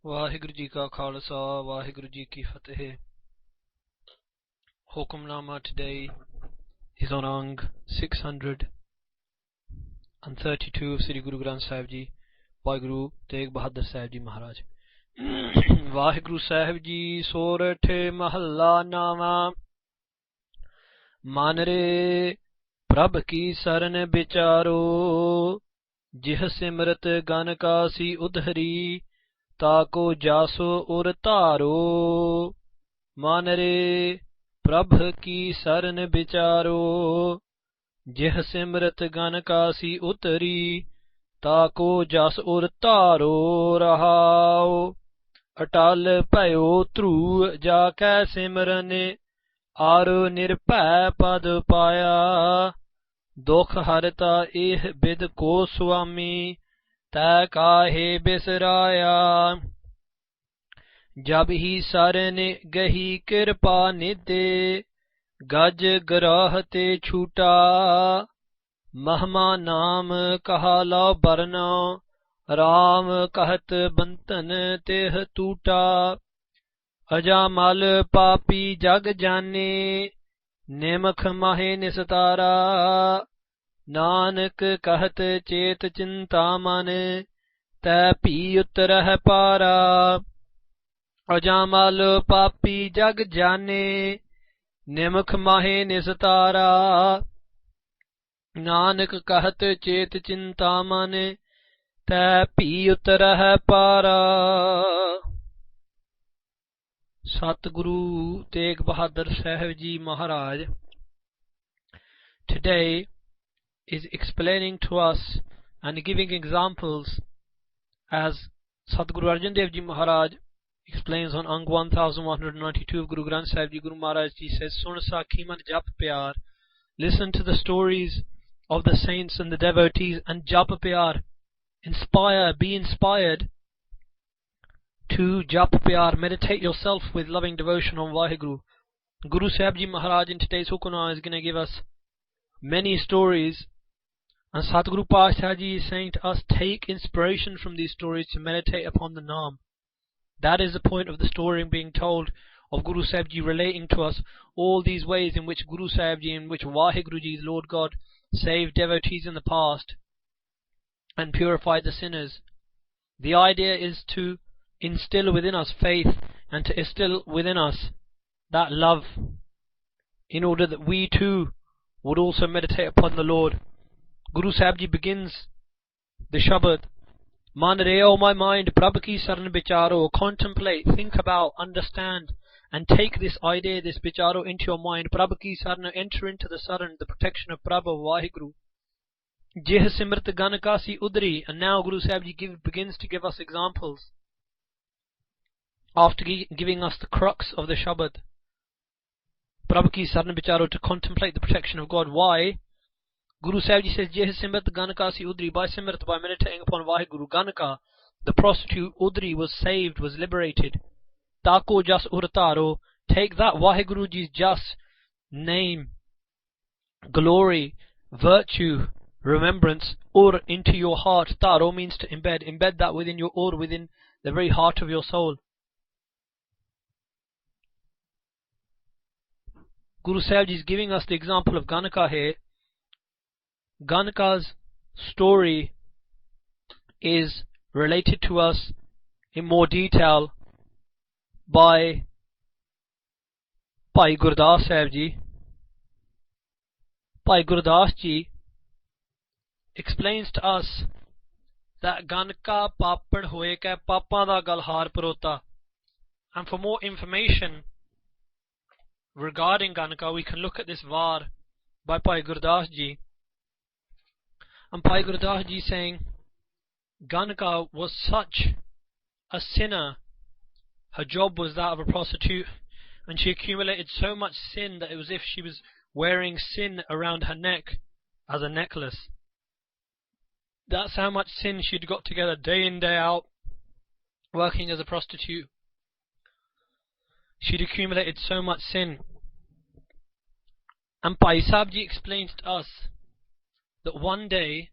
ਵਾਹਿਗੁਰੂ ਜੀ ਕਾ ਖਾਲਸਾ ਵਾਹਿਗੁਰੂ ਜੀ ਕੀ ਫਤਿਹ Hukamnama today is on Ang 632 of Sri Guru Granth Sahib Ji by Guru Tegh Bahadur Sahib Ji Maharaj Vaheguru Sahib Ji SORAT Mahalla Naama Man re Prabh ki saran bicharo Jih simrat Ganika si udhari ताको जासो उर तारो मान रे प्रभ की Saran बिचारो जिह Simrat gun कासी उतरी ताको जस उर तारो रहाओ अटल भयो ध्रू जाकै सिमरन आरो निर्भय पद पाया दुख हरता एह बिद को स्वामी तै काहे बिसराया जब ही सरन गही कृपा निदे गज ग्रह ते छूटा महमा नाम कहा लो बरना राम कहत बंतन तेह टूटा अजामल पापी जग जाने निमख माहे निस्तारा नानक कहत चेत चिंतामन तै पी उतरह पारा अजामल पापी जग जाने निमख माहे निस्तारा नानक कहत चेत चिंतामन तै पी उतरह पारा Satguru Tegh Bahadur Sahib Ji Maharaj today is explaining to us and giving examples as Sadguru Arjan Dev Ji Maharaj explains on Ang 1192 of Guru Granth Sahib Ji. Guru Maharaj Ji says, Sun Sakhi Man Jap Pyar, listen to the stories of the saints and the devotees and Jap Pyar, inspire, be inspired to Jap Pyar, meditate yourself with loving devotion on Vaheguru. Guru Sahib Ji Maharaj in today's Hukuna is going to give us many stories. And Satguru Pasha Ji is saying to us, take inspiration from these stories to meditate upon the Naam. That is the point of the story being told of Guru Sahib Ji relating to us all these ways in which Guru Sahib Ji, in which Vaheguru Ji, Lord God, saved devotees in the past and purified the sinners. The idea is to instill within us faith and to instill within us that love in order that we too would also meditate upon the Lord. Guru Sahib Ji begins the Shabad, Man re, O my mind, Prabh ki saran bicharo, contemplate, think about, understand, and take this idea, this bicharo into your mind. Prabh ki saran, enter into the saran, the protection of Prabh of Vaheguru. Jih simrat Ganika si udri, and now Guru Sahib Ji begins to give us examples after giving us the crux of the Shabad. Prabh ki saran bicharo, to contemplate the protection of God. Why? Guru Sahib Ji says, Jeh Simrat Ganika si Udri, by Simrat, by meditating upon Vaheguru. Ganika, the prostitute, Udri, was saved, was liberated. Tako jas urtaro, take that Vaheguru Ji's just name, glory, virtue, remembrance, ur, into your heart. Taro means to embed. Embed that within your ur, within the very heart of your soul. Guru Sahib Ji is giving us the example of Ganika here. Ganika's story is related to us in more detail by Bhai Gurdas Sahib Ji. Bhai Gurdas Ji explains to us that Ganika papan hoye ke papa da galhar parota. And for more information regarding Ganika, we can look at this var by Bhai Gurdas Ji. And Bhai Gurdas Ji saying, Ganika was such a sinner. Her job was that of a prostitute, and she accumulated so much sin that it was as if she was wearing sin around her neck as a necklace. That's how much sin she'd got together day in, day out, working as a prostitute. She'd accumulated so much sin. And Bhai Sahib Ji explains to us that one day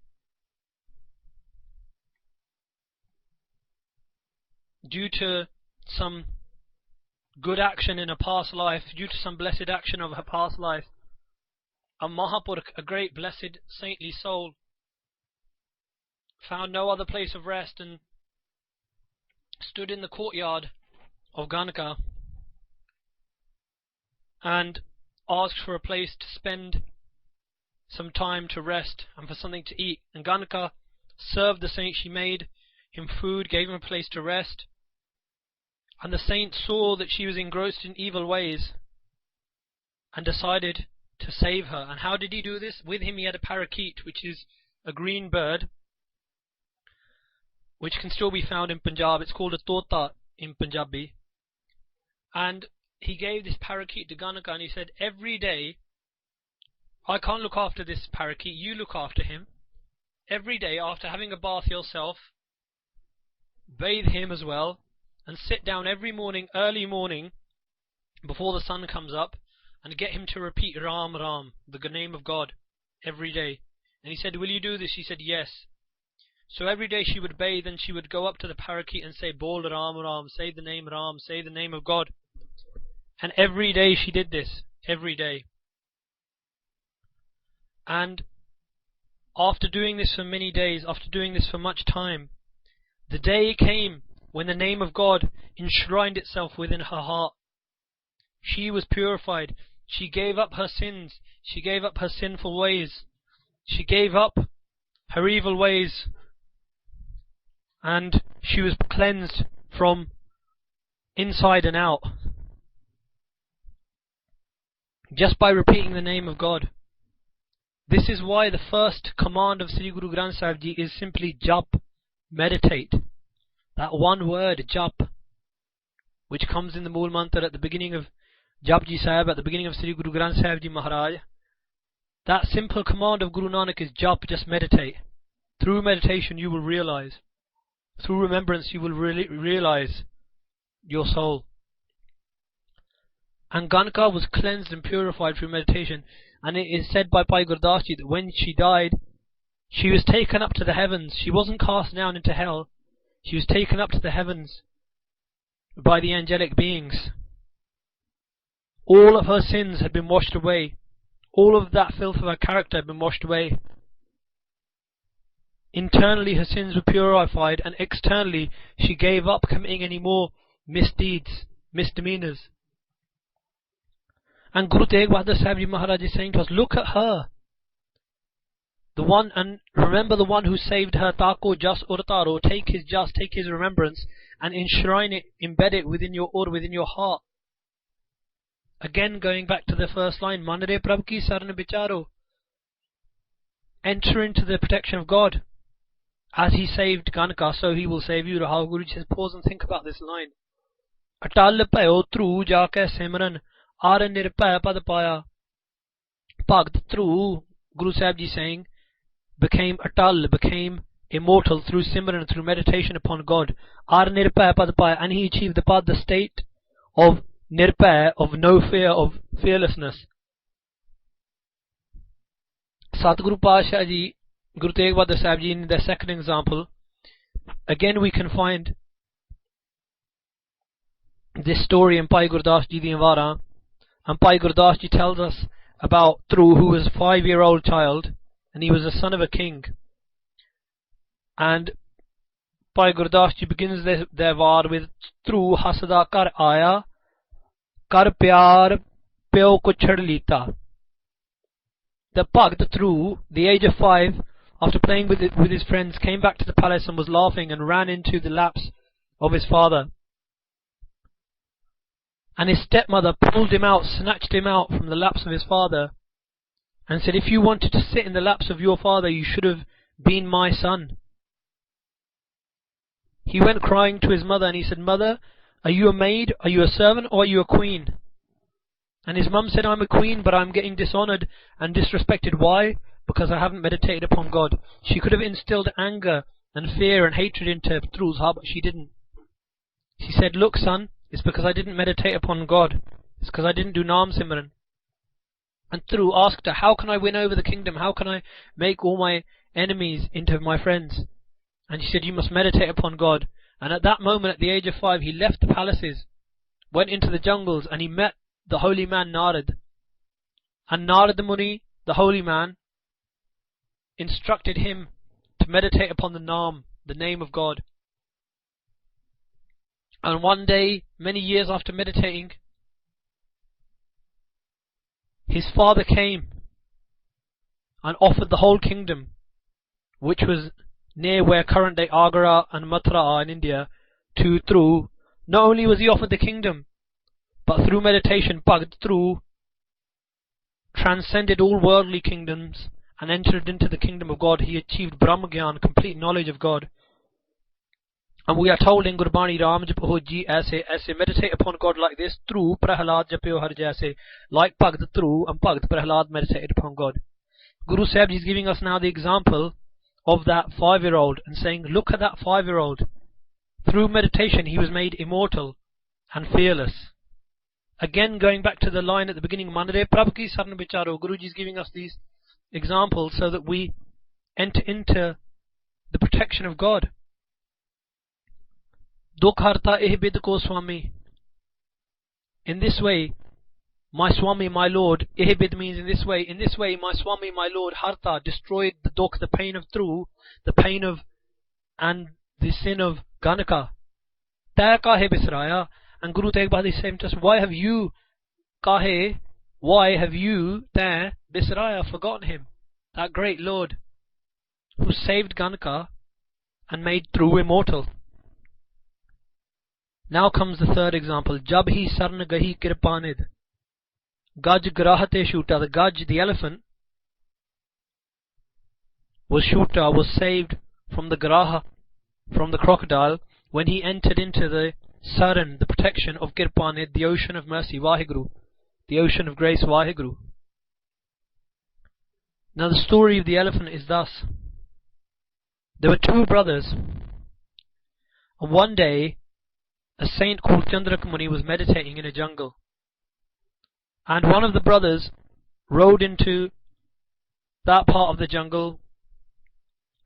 due to some good action in a past life, due to some blessed action of her past life, a Mahapurukh, a great blessed saintly soul, found no other place of rest and stood in the courtyard of Ganika and asked for a place to spend some time to rest and for something to eat. And Ganika served the saint. She made him food, gave him a place to rest. And the saint saw that she was engrossed in evil ways and decided to save her. And how did he do this? With him he had a parakeet, which is a green bird, which can still be found in Punjab. It's called a tota in Punjabi. And he gave this parakeet to Ganika and he said, every day, I can't look after this parakeet, you look after him. Every day, after having a bath yourself, bathe him as well, and sit down every morning, early morning, before the sun comes up, and get him to repeat Ram Ram, the name of God, every day. And he said, will you do this? She said, yes. So every day she would bathe and she would go up to the parakeet and say, Bol Ram Ram, say the name Ram, say the name of God. And every day she did this, every day. And after doing this for many days, after doing this for much time, the day came when the name of God enshrined itself within her heart. She was purified. She gave up her sins. She gave up her sinful ways. She gave up her evil ways. And she was cleansed from inside and out, just by repeating the name of God. This is why the first command of Sri Guru Granth Sahib Ji is simply jap, meditate. That one word, jap, which comes in the Mool Mantra at the beginning of Japji Sahib, at the beginning of Sri Guru Granth Sahib Ji Maharaj. That simple command of Guru Nanak is jap, just meditate. Through meditation you will realize. Through remembrance you will realize your soul. And Ganika was cleansed and purified through meditation. And it is said by Bhai Gurdas Ji that when she died, she was taken up to the heavens. She wasn't cast down into hell. She was taken up to the heavens by the angelic beings. All of her sins had been washed away. All of that filth of her character had been washed away. Internally her sins were purified, and externally she gave up committing any more misdeeds, misdemeanors. And Guru Tegh Bahadur Sahib Ji Maharaj is saying to us, look at her. The one, and remember the one who saved her, Tako Jas Urtaro, take his just, take his remembrance, and enshrine it, embed it within your aura, within your heart. Again, going back to the first line, Manre Prabh ki sarna bicharo. Enter into the protection of God. As he saved Ganika, so he will save you. Rahul Guruji says, pause and think about this line. Atal payo Dhroo jaake simran, ar nirpay pad paya. Bhagt Dhroo, Guru Sahib Ji saying, became atal, became immortal through simran, through meditation upon God. Ar nirpay pad paya, and he achieved the pad, the state of nirpay, of no fear, of fearlessness. Satguru Pasha Ji, Guru Tegh Bahadur Sahib Ji, in their second example, again we can find this story in Bhai Gurdas Ji Di Anwara, and Bhai Gurdas Ji tells us about Dhroo, who was a 5-year-old child, and he was the son of a king. And Bhai Gurdas Ji begins their var with Dhroo hasda kar aaya, kar pyar pyo ko chhad lita. The Bhagt Dhroo, the age of 5, after playing with his friends, came back to the palace and was laughing and ran into the laps of his father. And his stepmother pulled him out, snatched him out from the laps of his father, and said, if you wanted to sit in the laps of your father, you should have been my son. He went crying to his mother and he said, Mother, are you a maid, are you a servant, or are you a queen? And his mum said, I'm a queen, but I'm getting dishonored and disrespected. Why? Because I haven't meditated upon God. She could have instilled anger and fear and hatred into Dhroo's heart, but she didn't. She said, look son, it's because I didn't meditate upon God. It's because I didn't do Naam Simran. And Dhroo asked her, how can I win over the kingdom? How can I make all my enemies into my friends? And she said, you must meditate upon God. And at that moment, at the age of 5, he left the palaces, went into the jungles, and he met the holy man Narad. And Narad Muni, the holy man, instructed him to meditate upon the Naam, the name of God. And one day, many years after meditating, his father came and offered the whole kingdom, which was near where current day Agra and Mathura are in India, to Dhroo. Not only was he offered the kingdom, but through meditation, Bhakt Dhroo transcended all worldly kingdoms and entered into the kingdom of God. He achieved Brahmagyan, complete knowledge of God. And we are told in Gurbani, Ram japo ji aise meditate upon God like this, through Prahlad japyo har jaise, like Bhakt Dhroo and Bhakt Prahlad meditated upon God. Guru Sahib is giving us now the example of that 5-year-old and saying, look at that 5-year-old. Through meditation he was made immortal and fearless. Again, going back to the line at the beginning, Manre Prabh ki saran vicharo, Guruji is giving us these examples so that we enter into the protection of God. Dukh harta eh bid ko swami. In this way, my Swami, my Lord, ihbid means in this way, my Swami, my Lord, Harta, destroyed the dukh, the pain of Dhroo, the pain of, and the sin of Ganika. Ta kahe bisraya. And Guru Tegh Bahadur is saying to us, why have you, ta, bisraya, forgotten him? That great Lord, who saved Ganika and made Dhroo immortal. Now comes the third example. Jab hi sarn gahi kirpanid. Gaj grahate shuta. The Gaj, the elephant, was saved from the graha, from the crocodile, when he entered into the saran, the protection of Kirpanid, the ocean of mercy, Vaheguru, the ocean of grace, Vaheguru. Now the story of the elephant is thus. There were 2 brothers, and one day a saint called Chintaamani was meditating in a jungle. And one of the brothers rode into that part of the jungle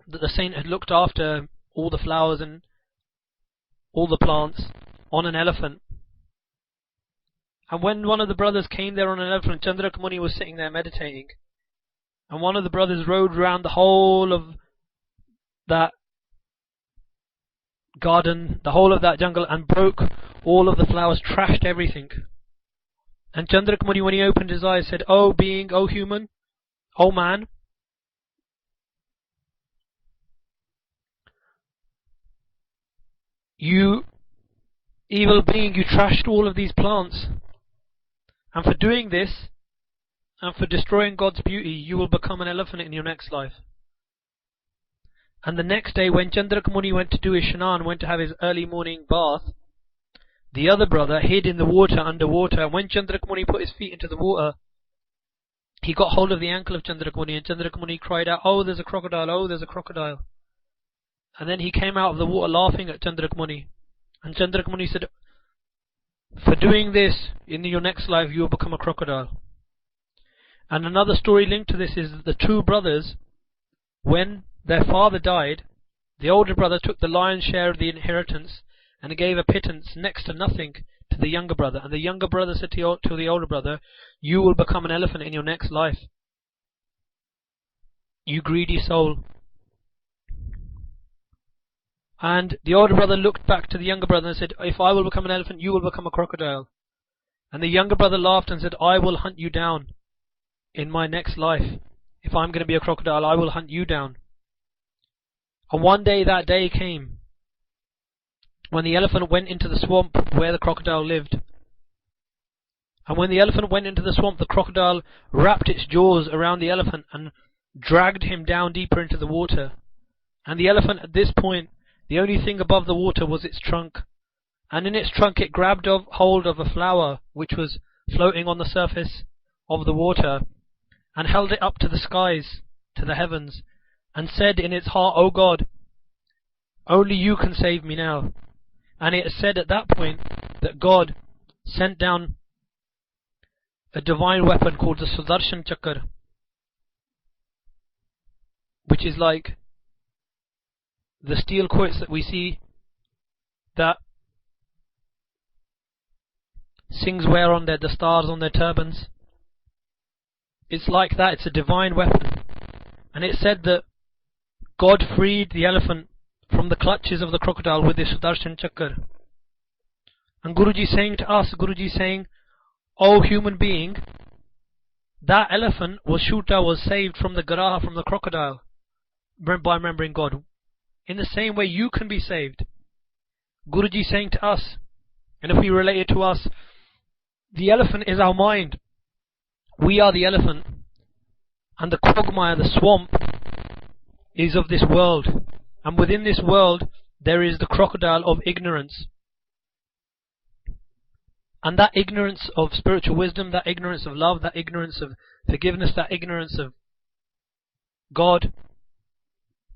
that the saint had looked after, all the flowers and all the plants, on an elephant. And when one of the brothers came there on an elephant, Chintaamani was sitting there meditating. And one of the brothers rode round the whole of that garden, the whole of that jungle, and broke all of the flowers, trashed everything. And Chintaamani, when he opened his eyes, said, "O being, O human, O man, you evil being, you trashed all of these plants. And for doing this, and for destroying God's beauty, you will become an elephant in your next life." And the next day, when Chintaamani went to do his Shnan, went to have his early morning bath, the other brother hid in the water, underwater. And when Chintaamani put his feet into the water, he got hold of the ankle of Chintaamani, and Chintaamani cried out, "Oh, there's a crocodile, oh, there's a crocodile." And then he came out of the water laughing at Chintaamani. And Chintaamani said, "For doing this, in your next life, you will become a crocodile." And another story linked to this is that the 2 brothers, when their father died, the older brother took the lion's share of the inheritance and gave a pittance next to nothing to the younger brother. And the younger brother said to the older brother, "You will become an elephant in your next life, you greedy soul." And the older brother looked back to the younger brother and said, "If I will become an elephant, you will become a crocodile." And the younger brother laughed and said, "I will hunt you down in my next life. If I'm going to be a crocodile, I will hunt you down." And one day, that day came when the elephant went into the swamp where the crocodile lived. And when the elephant went into the swamp, the crocodile wrapped its jaws around the elephant and dragged him down deeper into the water. And the elephant, at this point, the only thing above the water was its trunk. And in its trunk it grabbed hold of a flower which was floating on the surface of the water, and held it up to the skies, to the heavens, and said in its heart, "O God, only you can save me now." And it said at that point that God sent down a divine weapon called the Sudarshan Chakra, which is like the steel quoits that we see that Singhs wear on the stars on their turbans. It's like that. It's a divine weapon. And it said that God freed the elephant from the clutches of the crocodile with the Sudarshan Chakra. And Guruji saying to us, Guruji saying, "O human being, that elephant was saved from the Garaha, from the crocodile, by remembering God. In the same way you can be saved." Guruji saying to us, and if we relate it to us, the elephant is our mind. We are the elephant. And the quagmire, the swamp, is of this world. And within this world, there is the crocodile of ignorance. And that ignorance of spiritual wisdom, that ignorance of love, that ignorance of forgiveness, that ignorance of God,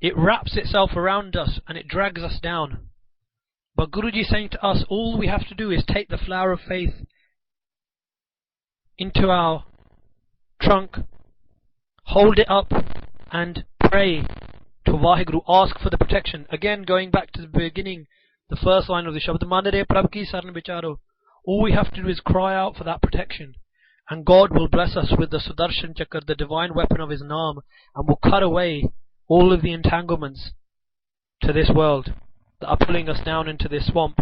it wraps itself around us and it drags us down. But Guruji is saying to us, all we have to do is take the flower of faith into our trunk, hold it up and pray to Vaheguru, ask for the protection. Again, going back to the beginning, the first line of the Shabad, Manare Prabh ki saran bicharo. All we have to do is cry out for that protection, and God will bless us with the Sudarshan Chakra, the divine weapon of His Naam, and will cut away all of the entanglements to this world that are pulling us down into this swamp.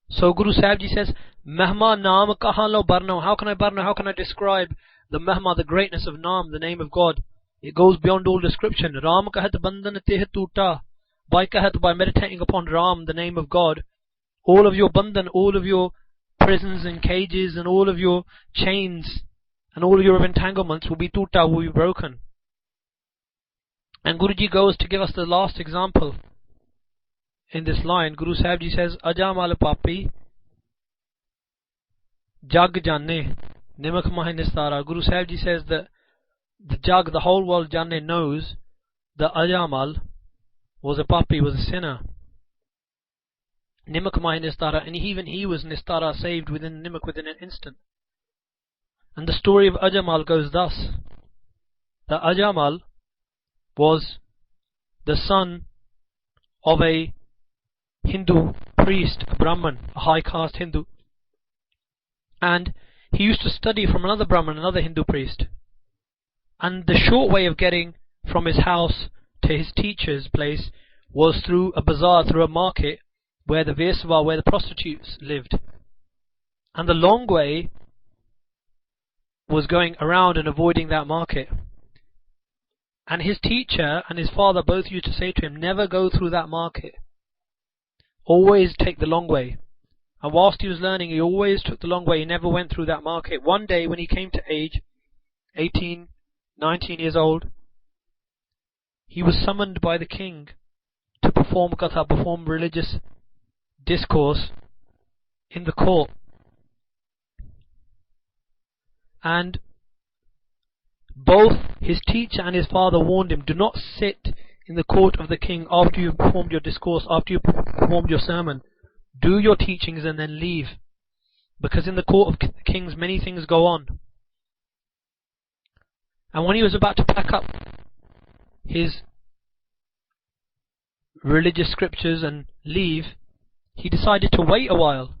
So Guru Sahib Ji says, Mehma Naam kahan lo barna. How can I barna? How can I describe the Mehma, the greatness of Naam, the name of God? It goes beyond all description. Ram kahat bandhan teh tuta. By meditating upon Ram, the name of God, all of your bandhan, all of your prisons and cages and all of your chains and all of your entanglements will be tuta, will be broken. And Guruji goes to give us the last example in this line. Guru Sahib Ji says, Ajaamal papi jag janne nimak mahe nistara. Guru Sahib Ji says that the jag, the whole world janne, knows that Ajaamal was a papi, was a sinner. Nimak mahe nistara, and even he was nistara, saved within nimak, within an instant. And the story of Ajaamal goes thus: that Ajaamal was the son of a Hindu priest, a Brahman, a high caste Hindu. And he used to study from another Brahman, another Hindu priest. And the short way of getting from his house to his teacher's place was through a bazaar, through a market, where the Vesava, where the prostitutes lived. And the long way was going around and avoiding that market. And his teacher and his father both used to say to him, never go through that market. Always take the long way. And whilst he was learning, he always took the long way. He never went through that market. One day when he came to age, 18, 19 years old, he was summoned by the king to perform katha, perform religious discourse in the court. And both his teacher and his father warned him, do not sit in the court of the king after you've performed your discourse, after you've performed your sermon. Do your teachings and then leave, because in the court of kings many things go on. And when he was about to pack up his religious scriptures and leave, he decided to wait a while.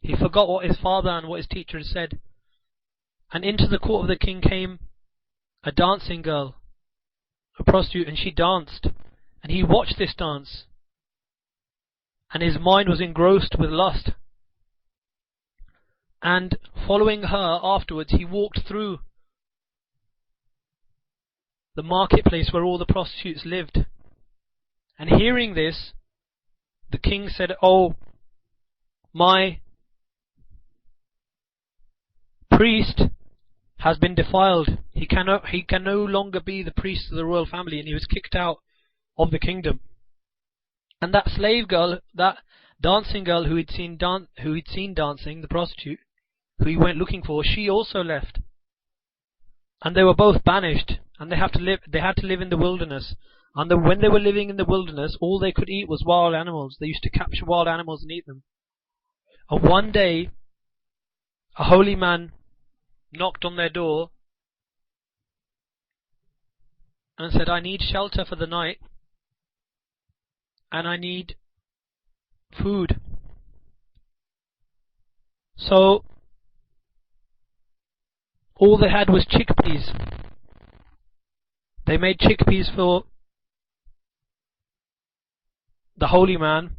He forgot what his father and what his teacher had said. And into the court of the king came a dancing girl, a prostitute, and she danced. And he watched this dance, and his mind was engrossed with lust. And following her afterwards, he walked through the marketplace where all the prostitutes lived. And hearing this, the king said, oh, my priest has been defiled. He can no longer be the priest of the royal family, and he was kicked out of the kingdom. And that slave girl, that dancing girl who he'd seen dancing, the prostitute, who he went looking for, she also left. And they were both banished, and they had to live in the wilderness. And when they were living in the wilderness, all they could eat was wild animals. They used to capture wild animals and eat them. And one day, a holy man knocked on their door and said, I need shelter for the night. and I need food. So all they had was chickpeas. They made chickpeas for the holy man,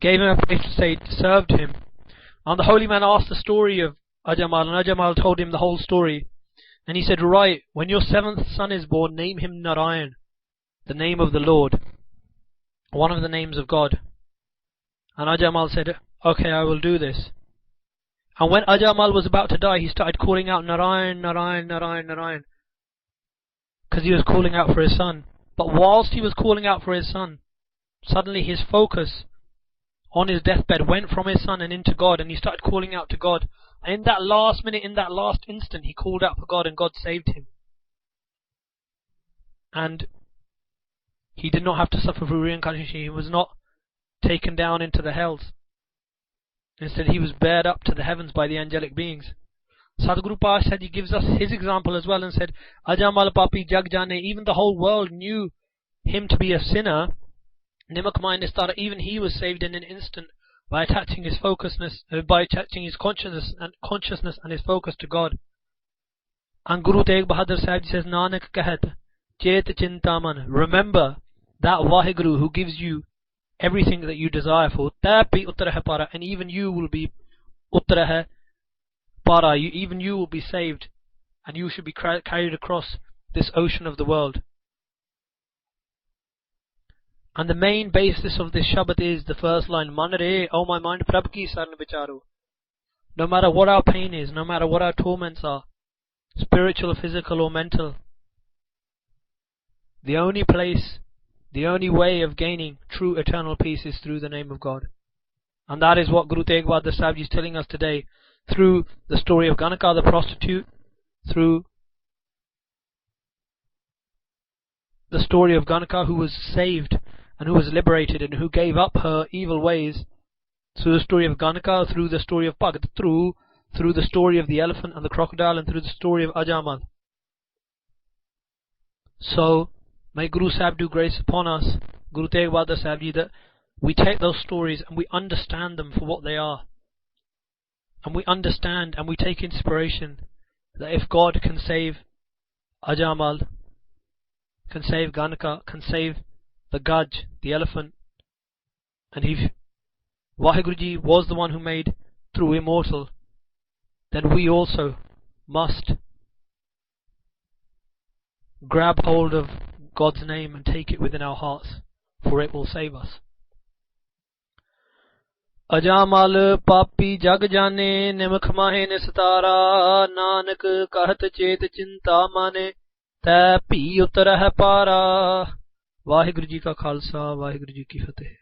gave him a place to stay, served him. And the holy man asked the story of Ajaamal, and Ajaamal told him the whole story. And he said, right, when your 7th son is born, name him Narayan, the name of the Lord, one of the names of God. And Ajaamal said, okay, I will do this. And when Ajaamal was about to die, he started calling out Narayan, Narayan, Narayan, Narayan, because he was calling out for his son. But whilst he was calling out for his son, suddenly his focus on his deathbed went from his son and into God, and he started calling out to God. And in that last minute, in that last instant, he called out for God, and God saved him. And he did not have to suffer through reincarnation. He was not taken down into the hells. Instead, he was bared up to the heavens by the angelic beings. Sadhguru Pash said, he gives us his example as well and said, Ajaamal papi jag jane, even the whole world knew him to be a sinner. Nimak mind is that even he was saved in an instant by attaching his consciousness and his focus to God. And Guru Tegh Bahadur Sahib says, Nanak kahat, chet Chintaamani, remember that Vaheguru who gives you everything that you desire for, tapi uttaraha para, and even you will be uttaraha para, even you will be saved, and you should be carried across this ocean of the world. And the main basis of this Shabad is the first line, Man re, oh my mind, Prabh ki saran vicharo. No matter what our pain is, no matter what our torments are, spiritual, physical or mental, the only place, the only way of gaining true eternal peace is through the name of God. And that is what Guru Tegh Bahadur Sahib is telling us today, through the story of Ganika the prostitute, through the story of Ganika who was saved and who was liberated and who gave up her evil ways, through the story of Ganika, through the story of Bhagat, through the story of the elephant and the crocodile, and through the story of Ajaamal. So may Guru Sahib do grace upon us, Guru Tegh Bahadur Sahib Ji, that we take those stories and we understand them for what they are. And we understand and we take inspiration that if God can save Ajaamal, can save Ganika, can save the Gaj, the elephant, and if Vaheguruji was the one who made Dhroo immortal, then we also must grab hold of God's name and take it within our hearts, for it will save us. Ajaamal papi jag jane, nimak mahe nistara, Nanak kahat chet Chintaamani, tੈ ਭੀ ਉਤਰਹਿ ਪਾਰਾ। ਵਾਹਿਗੁਰੂ ਜੀ ਕਾ ਖਾਲਸਾ, ਵਾਹਿਗੁਰੂ ਜੀ ਕੀ ਫਤਿਹ।